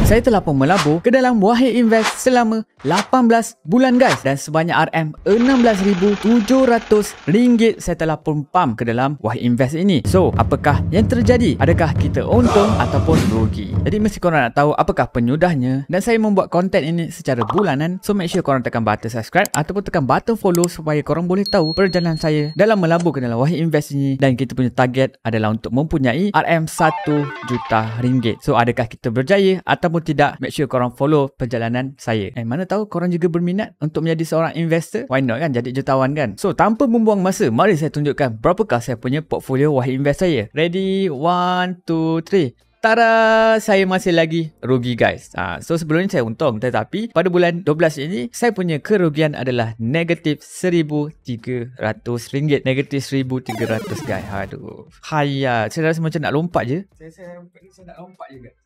Saya telah pun melabur ke dalam Wahid Invest selama 18 bulan guys, dan sebanyak RM16,700 saya telah pun pump ke dalam Wahid Invest ini. So, apakah yang terjadi? Adakah kita untung ataupun rugi? Jadi mesti korang nak tahu apakah penyudahnya, dan saya membuat konten ini secara bulanan. So make sure korang tekan button subscribe ataupun tekan button follow supaya korang boleh tahu perjalanan saya dalam melabur ke dalam Wahid Invest ini. Dan kita punya target adalah untuk mempunyai RM1 juta ringgit. So adakah kita berjaya ataupun tidak? Make sure korang follow perjalanan saya. Mana tahu korang juga berminat untuk menjadi seorang investor. Why not kan, jadi jutawan kan. So tanpa membuang masa, mari saya tunjukkan berapakah saya punya portfolio Wahid Invest saya. Ready? 1, 2, 3. Tada, saya masih lagi rugi guys. So sebelum ni saya untung, tetapi pada bulan 12 ini saya punya kerugian adalah negatif RM1,300. Negatif RM1,300 guys. Aduh. Haya, saya rasa macam nak lompat je. Saya nak lompat je guys.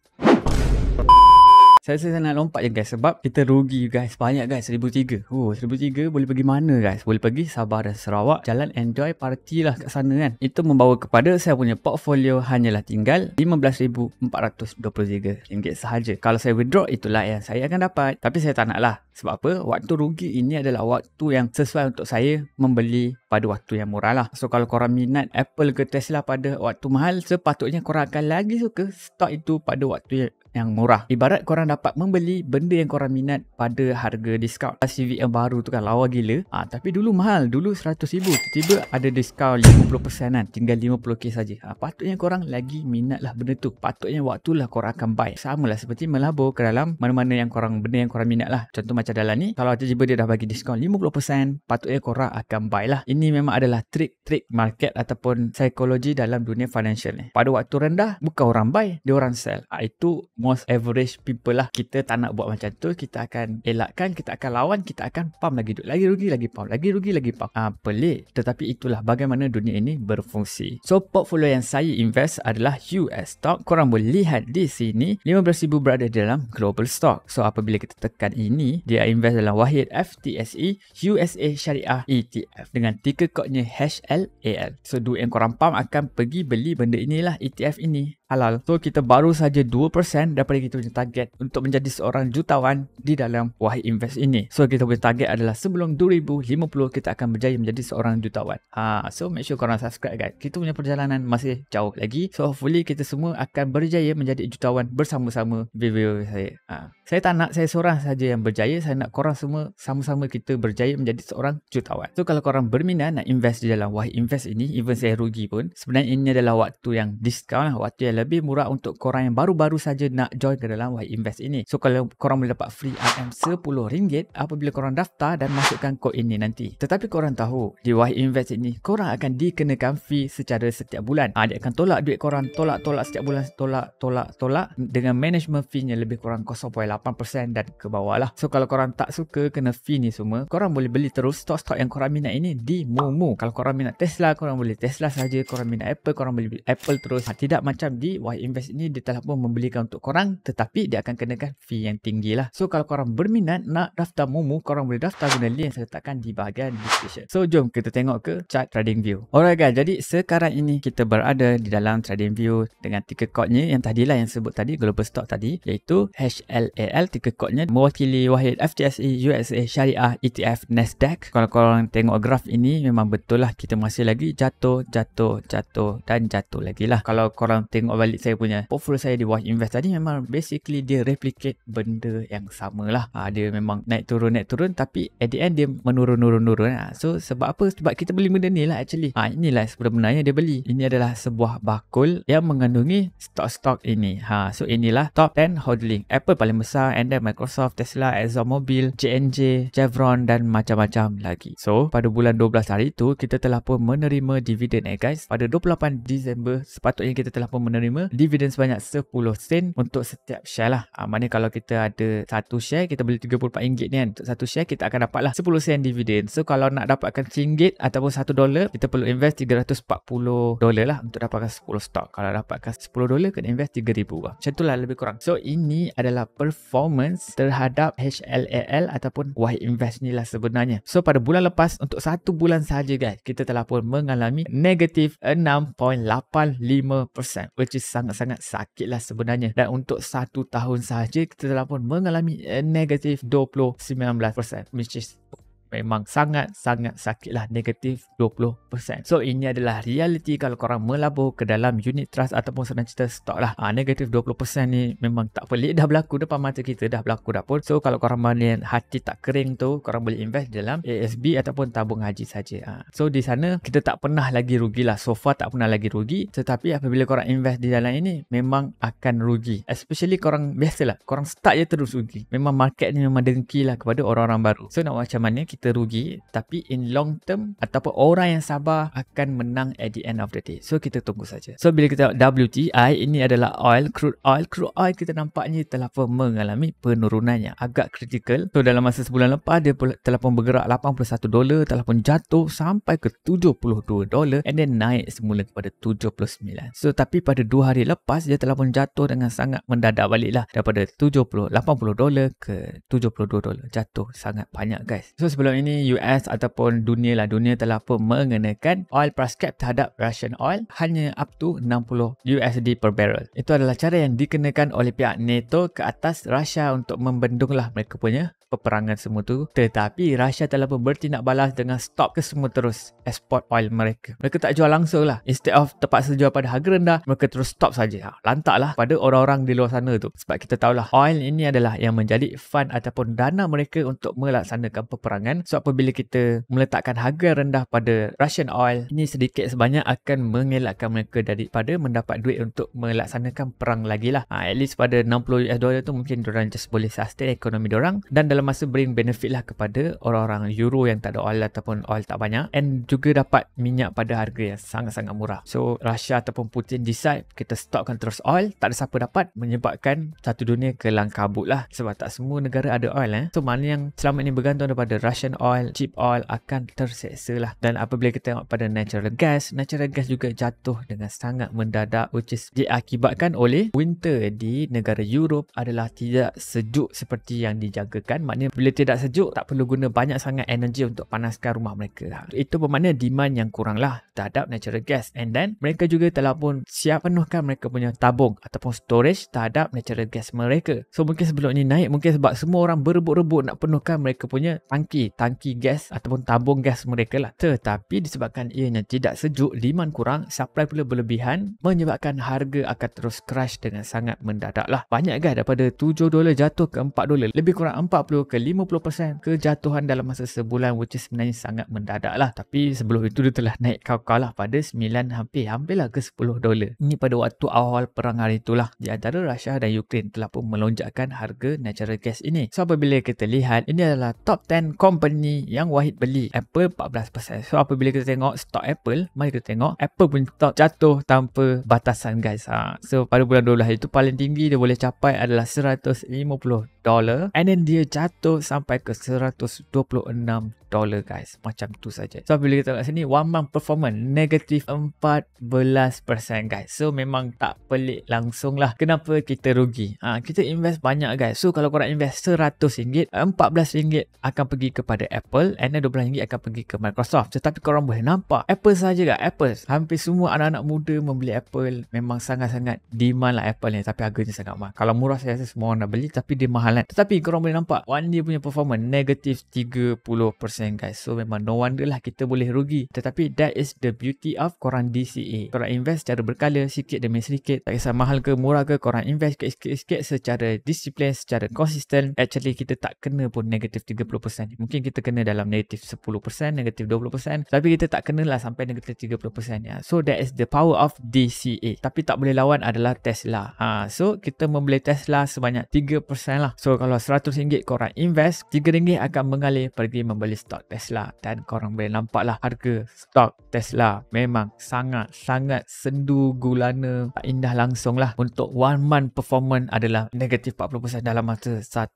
Saya nak lompat je guys, sebab kita rugi guys, banyak guys, RM1,300. RM1,300 boleh pergi mana guys? Boleh pergi Sabah dan Sarawak, jalan enjoy party lah kat sana kan. Itu membawa kepada saya punya portfolio hanyalah tinggal RM15,423 sahaja. Kalau saya withdraw, itulah yang saya akan dapat. Tapi saya tak nak lah. Sebab apa? Waktu rugi ini adalah waktu yang sesuai untuk saya membeli pada waktu yang murah lah. So kalau korang minat Apple ke Tesla pada waktu mahal, sepatutnya korang akan lagi suka stock itu pada waktu yang murah. Ibarat korang dapat membeli benda yang korang minat pada harga diskaun. CVM baru tu kan lawa gila. Tapi dulu mahal. Dulu RM100,000. Tiba-tiba ada diskaun 50% kan. Tinggal RM50K saja. Patutnya korang lagi minat lah benda tu. Patutnya waktulah korang akan buy. Sama lah seperti melabur ke dalam mana-mana yang korang, benda yang korang minat lah. Contoh macam dalam ni, kalau tiba-tiba dia dah bagi diskaun 50%, patutnya korang akan buy lah. Ini memang adalah trik-trik market ataupun psikologi dalam dunia financial ni. Pada waktu rendah, bukan orang buy, dia orang sell. Itu most average people lah. Kita tak nak buat macam tu. Kita akan elakkan, kita akan lawan, kita akan pump lagi duit, lagi rugi, lagi pump, lagi rugi, lagi pump. Pelik. Tetapi itulah bagaimana dunia ini berfungsi. So portfolio yang saya invest adalah US stock. Korang boleh lihat di sini 15,000 berada dalam global stock. So apabila kita tekan ini, dia invest dalam Wahid FTSE USA Syariah ETF dengan ticker code-nya HLAL. So duit yang korang pump akan pergi beli benda inilah, ETF ini halal. So kita baru saja 2% daripada kita punya target untuk menjadi seorang jutawan di dalam Wahid Invest ini. So kita punya target adalah sebelum 2050 kita akan berjaya menjadi seorang jutawan. So make sure korang subscribe guys. Kita punya perjalanan masih jauh lagi. So hopefully kita semua akan berjaya menjadi jutawan bersama-sama video saya. Saya tak nak saya seorang saja yang berjaya. Saya nak korang semua sama-sama kita berjaya menjadi seorang jutawan. So kalau korang berminat nak invest di dalam Wahid Invest ini, even saya rugi pun, sebenarnya ini adalah waktu yang diskaun lah, waktu yang lebih murah untuk korang yang baru-baru saja nak join ke dalam Wahid Invest ini. So kalau korang boleh dapat free RM10 apabila korang daftar dan masukkan kod ini nanti. Tetapi korang tahu di Wahid Invest ini korang akan dikenakan fee secara setiap bulan. Dia akan tolak duit korang, tolak setiap bulan, tolak dengan management fee-nya lebih kurang 0.8% dan ke bawah lah. So kalau korang tak suka kena fee ni semua, korang boleh beli terus stok-stok yang korang minat ini di Momo. Kalau korang minat Tesla, korang boleh Tesla saja. Korang minat Apple, korang boleh beli Apple terus. Tidak macam di Wahid Invest ini, dia telah pun membelikan untuk korang, tetapi dia akan kenakan fee yang tinggi lah. So kalau korang berminat nak daftar Momo, korang boleh daftar guna link yang saya letakkan di bahagian description. So jom kita tengok ke chart trading view. Alright guys, jadi sekarang ini kita berada di dalam trading view dengan ticker code-nya yang tadilah yang sebut tadi, global stock tadi, iaitu HLAL. Ticker code-nya mewakili Wahid FTSE USA Syariah ETF Nasdaq. Kalau korang tengok graf ini, memang betul lah kita masih lagi jatuh dan jatuh lagi lah. Kalau korang tengok balik saya punya portfolio saya di Wahid Invest tadi, memang basically dia replicate benda yang sama lah. Dia memang naik turun tapi at the end dia menurun. So sebab apa? Sebab kita beli benda ni lah actually. Inilah sebenarnya dia beli. Ini adalah sebuah bakul yang mengandungi stok-stok ini. So inilah top 10 holding. Apple paling besar, and then Microsoft, Tesla, ExxonMobil, J&J, Chevron dan macam-macam lagi. So pada bulan 12 hari itu kita telah pun menerima dividen guys. Pada 28 Disember sepatutnya kita telah pun menerima dividen sebanyak 10 sen untuk setiap share lah. Maknanya kalau kita ada satu share, kita beli RM34 ni kan, untuk satu share kita akan dapatlah 10 sen dividen. So kalau nak dapatkan RM1 ataupun $1, kita perlu invest $340 lah untuk dapatkan 10 stok. Kalau dapatkan $10 kena invest RM3,000 lah. Macam itulah lebih kurang. So ini adalah performance terhadap HLAL ataupun Wahid Invest ni lah sebenarnya. So pada bulan lepas, untuk 1 bulan sahaja guys, kita telah pun mengalami negatif 6.85%, which is which is sangat-sangat sakit lah sebenarnya. Dan untuk 1 tahun sahaja kita telah pun mengalami negatif 29%, which is memang sangat-sangat sakit lah, negatif 20%. So ini adalah reality kalau korang melabur ke dalam unit trust ataupun senang cerita stok lah. Negatif 20% ni memang tak pelik, dah berlaku depan mata kita, dah berlaku dah pun. So kalau korang mana hati tak kering tu, korang boleh invest dalam ASB ataupun tabung haji saja. So di sana kita tak pernah lagi rugi lah, so far tak pernah lagi rugi. Tetapi apabila korang invest di dalam ini memang akan rugi, especially korang biasalah, korang start je terus rugi. Memang market ni memang dengki lah kepada orang-orang baru. So nak macam mana kita rugi tapi in long term ataupun orang yang sabar akan menang at the end of the day. So kita tunggu saja. So bila kita tengok WTI, ini adalah oil, crude oil kita nampaknya telah pun mengalami penurunan yang agak kritikal. So dalam masa sebulan lepas dia telah pun bergerak $81, telah pun jatuh sampai ke $72 and then naik semula kepada 79. So tapi pada 2 hari lepas dia telah pun jatuh dengan sangat mendadak balik lah, daripada $80 ke $72, jatuh sangat banyak guys. So sebelum ini US ataupun dunia telah pun mengenakan oil price cap terhadap Russian oil hanya up to 60 USD per barrel. Itu adalah cara yang dikenakan oleh pihak NATO ke atas Russia untuk membendunglah mereka punya peperangan semua tu. Tetapi Russia telah pun bertindak balas dengan stop ke semua terus ekspor oil mereka. Mereka tak jual langsung lah. Instead of terpaksa jual pada harga rendah, mereka terus stop saja. Lantak lah pada orang-orang di luar sana tu. Sebab kita tahulah oil ini adalah yang menjadi fund ataupun dana mereka untuk melaksanakan peperangan. So apabila kita meletakkan harga rendah pada Russian oil, ini sedikit sebanyak akan mengelakkan mereka daripada mendapat duit untuk melaksanakan perang lagi lah. At least pada $60 tu mungkin diorang just boleh sustain ekonomi diorang, dan dalam masa bring benefit lah kepada orang-orang Euro yang tak ada oil ataupun oil tak banyak, and juga dapat minyak pada harga yang sangat-sangat murah. So Russia ataupun Putin decide kita stokkan terus oil, tak ada siapa dapat, menyebabkan satu dunia kelang kabut lah, sebab tak semua negara ada oil. So mana yang selama ini bergantung daripada Russian oil, cheap oil akan terseksa lah. Dan apabila kita tengok pada natural gas juga jatuh dengan sangat mendadak, which is diakibatkan oleh winter di negara Europe adalah tidak sejuk seperti yang dijagakan. Maknanya bila tidak sejuk, tak perlu guna banyak sangat energi untuk panaskan rumah mereka. Itu bermakna demand yang kurang lah terhadap natural gas, and then mereka juga telah pun siap penuhkan mereka punya tabung ataupun storage terhadap natural gas mereka. So mungkin sebelum ini naik, mungkin sebab semua orang berebut-rebut nak penuhkan mereka punya tangki gas ataupun tabung gas mereka lah. Tetapi disebabkan ianya tidak sejuk, demand kurang, supply pula berlebihan, menyebabkan harga akan terus crash dengan sangat mendadak lah. Banyak guys, daripada $7 jatuh ke $4, lebih kurang 40 ke 50% kejatuhan dalam masa sebulan, which is sebenarnya sangat mendadak lah. Tapi sebelum itu dia telah naik kau-kau lah pada hampirlah ke $10. Ini pada waktu awal perang hari itulah di antara Russia dan Ukraine telah pun melonjakkan harga natural gas ini. So apabila kita lihat, ini adalah top 10 company yang wahid beli Apple 14%. So apabila kita tengok stok Apple, mari kita tengok Apple pun stok jatuh tanpa batasan guys. So pada bulan 12 itu paling tinggi dia boleh capai adalah $150, and then dia jatuh sampai ke $126 guys. Macam tu saja. So bila kita tengok sini, 1 month performance negatif 14% guys. So memang tak pelik langsung lah kenapa kita rugi. Kita invest banyak guys. So kalau korang invest RM100, RM14 akan pergi kepada Apple, and then RM12 akan pergi ke Microsoft. Tetapi korang boleh nampak Apple saja guys. Apple, hampir semua anak-anak muda membeli Apple. Memang sangat-sangat demand lah Apple ni, tapi harganya sangat mahal. Kalau murah saya rasa semua orang nak beli, tapi dia mahal kan. Tetapi korang boleh nampak one year punya performance negatif 30% guys. So memang no wonder lah kita boleh rugi. Tetapi that is the beauty of korang DCA. Korang invest secara berkala, sikit demi sedikit, tak kisah mahal ke murah ke, korang invest sikit-sikit secara disiplin, secara konsisten. Actually kita tak kena pun negatif 30%. Mungkin kita kena dalam negatif 10%, negatif 20%, tapi kita tak kena lah sampai negatif 30% ya. So that is the power of DCA. Tapi tak boleh lawan adalah Tesla. So kita membeli Tesla sebanyak 3% lah. So kalau RM100 korang invest, RM3 akan mengalir pergi membeli stok Tesla, dan korang boleh nampak lah harga stok Tesla memang sangat-sangat sendu gulana, tak indah langsung lah. Untuk 1 month performance adalah negatif 40% dalam masa 1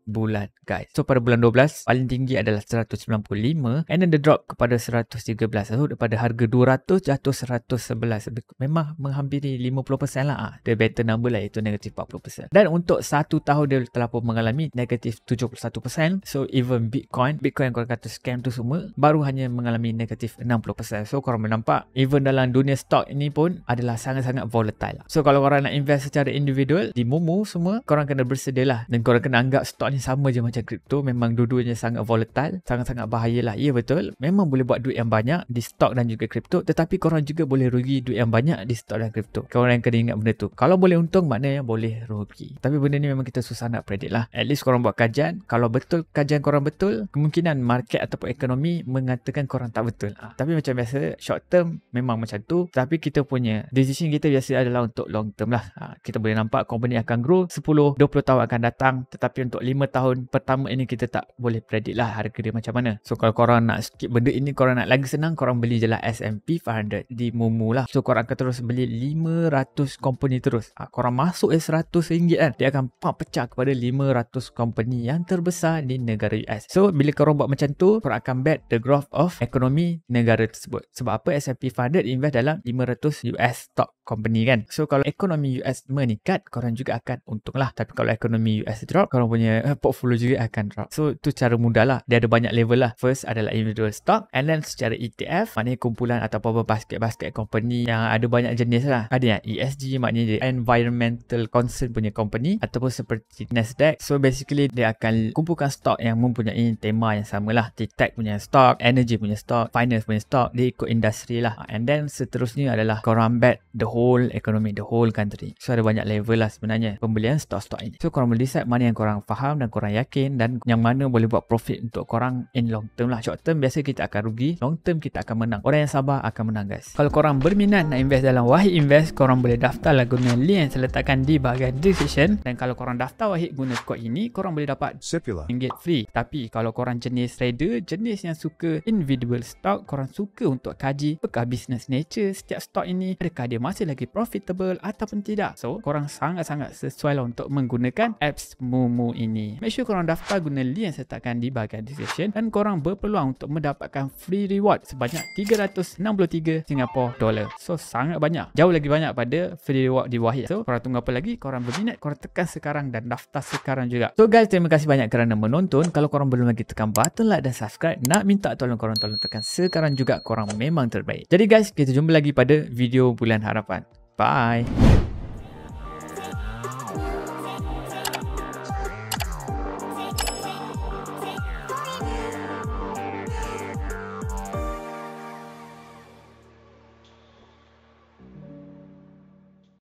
bulan guys. So pada bulan 12 paling tinggi adalah 195, and then the drop kepada 113. So daripada harga 200 jatuh 111. Memang menghampiri 50% lah. The better number lah, itu negatif 40%. Dan untuk 1 tahun dia telah pun mengalami negatif 71%. So even Bitcoin korang kata scam tu semua, baru hanya mengalami negatif 60%. So korang boleh nampak even dalam dunia stock ini pun adalah sangat-sangat volatile. So kalau korang nak invest secara individual di Mumu semua, korang kena bersedia lah, dan korang kena anggap stock ni sama je macam kripto. Memang dua-duanya sangat volatile, sangat-sangat bahaya lah. Ya betul, memang boleh buat duit yang banyak di stock dan juga kripto, tetapi korang juga boleh rugi duit yang banyak di stock dan kripto. Korang yang kena ingat benda tu. Kalau boleh untung, maknanya boleh rugi. Tapi benda ni memang kita susah nak predict lah. At least korang buat kajian. Kalau betul kajian korang betul, kemungkinan market ataupun ekonomi mengatakan korang tak betul. Tapi macam biasa, short term memang macam tu, tapi kita punya decision kita biasa adalah untuk long term lah. Kita boleh nampak company akan grow 10-20 tahun akan datang, tetapi untuk 5 tahun pertama ini kita tak boleh predict lah harga dia macam mana. So kalau korang nak skip benda ini, korang nak lagi senang, korang beli je lah S&P 500 di Mumu lah. So korang akan terus beli 500 company terus. Korang masuk RM100 kan, dia akan pecah kepada 500 company yang terbesar di negara US. So bila korang buat macam tu, korang akan bet the growth of ekonomi negara tersebut. Sebab apa? S&P 500 invest dalam 500 US stock company kan. So kalau ekonomi US meningkat, korang juga akan untung lah. Tapi kalau ekonomi US drop, korang punya portfolio juga akan drop. So tu cara mudah lah. Dia ada banyak level lah. First adalah individual stock, and then secara ETF, maknanya kumpulan ataupun basket-basket company yang ada banyak jenis lah. Ada yang ESG, maknanya dia environmental concern punya company, ataupun seperti Nasdaq. So basically dia akan kumpulkan stock yang mempunyai tema yang sama lah. Tech punya stock, energy punya stock, finance punya stock, dia ikut industri lah. And then seterusnya adalah korang bet the whole economy, the whole country. So ada banyak level lah sebenarnya pembelian stock-stock ini. So korang boleh decide mana yang korang faham dan korang yakin, dan yang mana boleh buat profit untuk korang in long term lah. Short term biasa kita akan rugi, long term kita akan menang. Orang yang sabar akan menang guys. Kalau korang berminat nak invest dalam Wahid Invest, korang boleh daftar lah guna link yang saya letakkan di bahagian description. Dan kalau korang daftar Wahid guna kod ini, korang boleh dapat RM10 free. Tapi kalau korang jenis trader, jenis yang suka individual stock, korang suka untuk kaji apakah business nature setiap stock ini, adakah dia masih lagi profitable ataupun tidak. So korang sangat-sangat sesuai lah untuk menggunakan apps Mumu ini. Make sure korang daftar guna link yang saya letakkan di bahagian description, dan korang berpeluang untuk mendapatkan free reward sebanyak 363 Singapore dollar. So sangat banyak, jauh lagi banyak pada free reward di Wahid. So korang tunggu apa lagi? Korang berminat, korang tekan sekarang dan daftar sekarang juga. So guys, terima kasih banyak kerana menonton. Kalau korang belum lagi tekan button like dan subscribe, nak minta tolong korang tekan sekarang juga. Korang memang terbaik. Jadi guys, kita jumpa lagi pada video Bulan Harapan. Bye.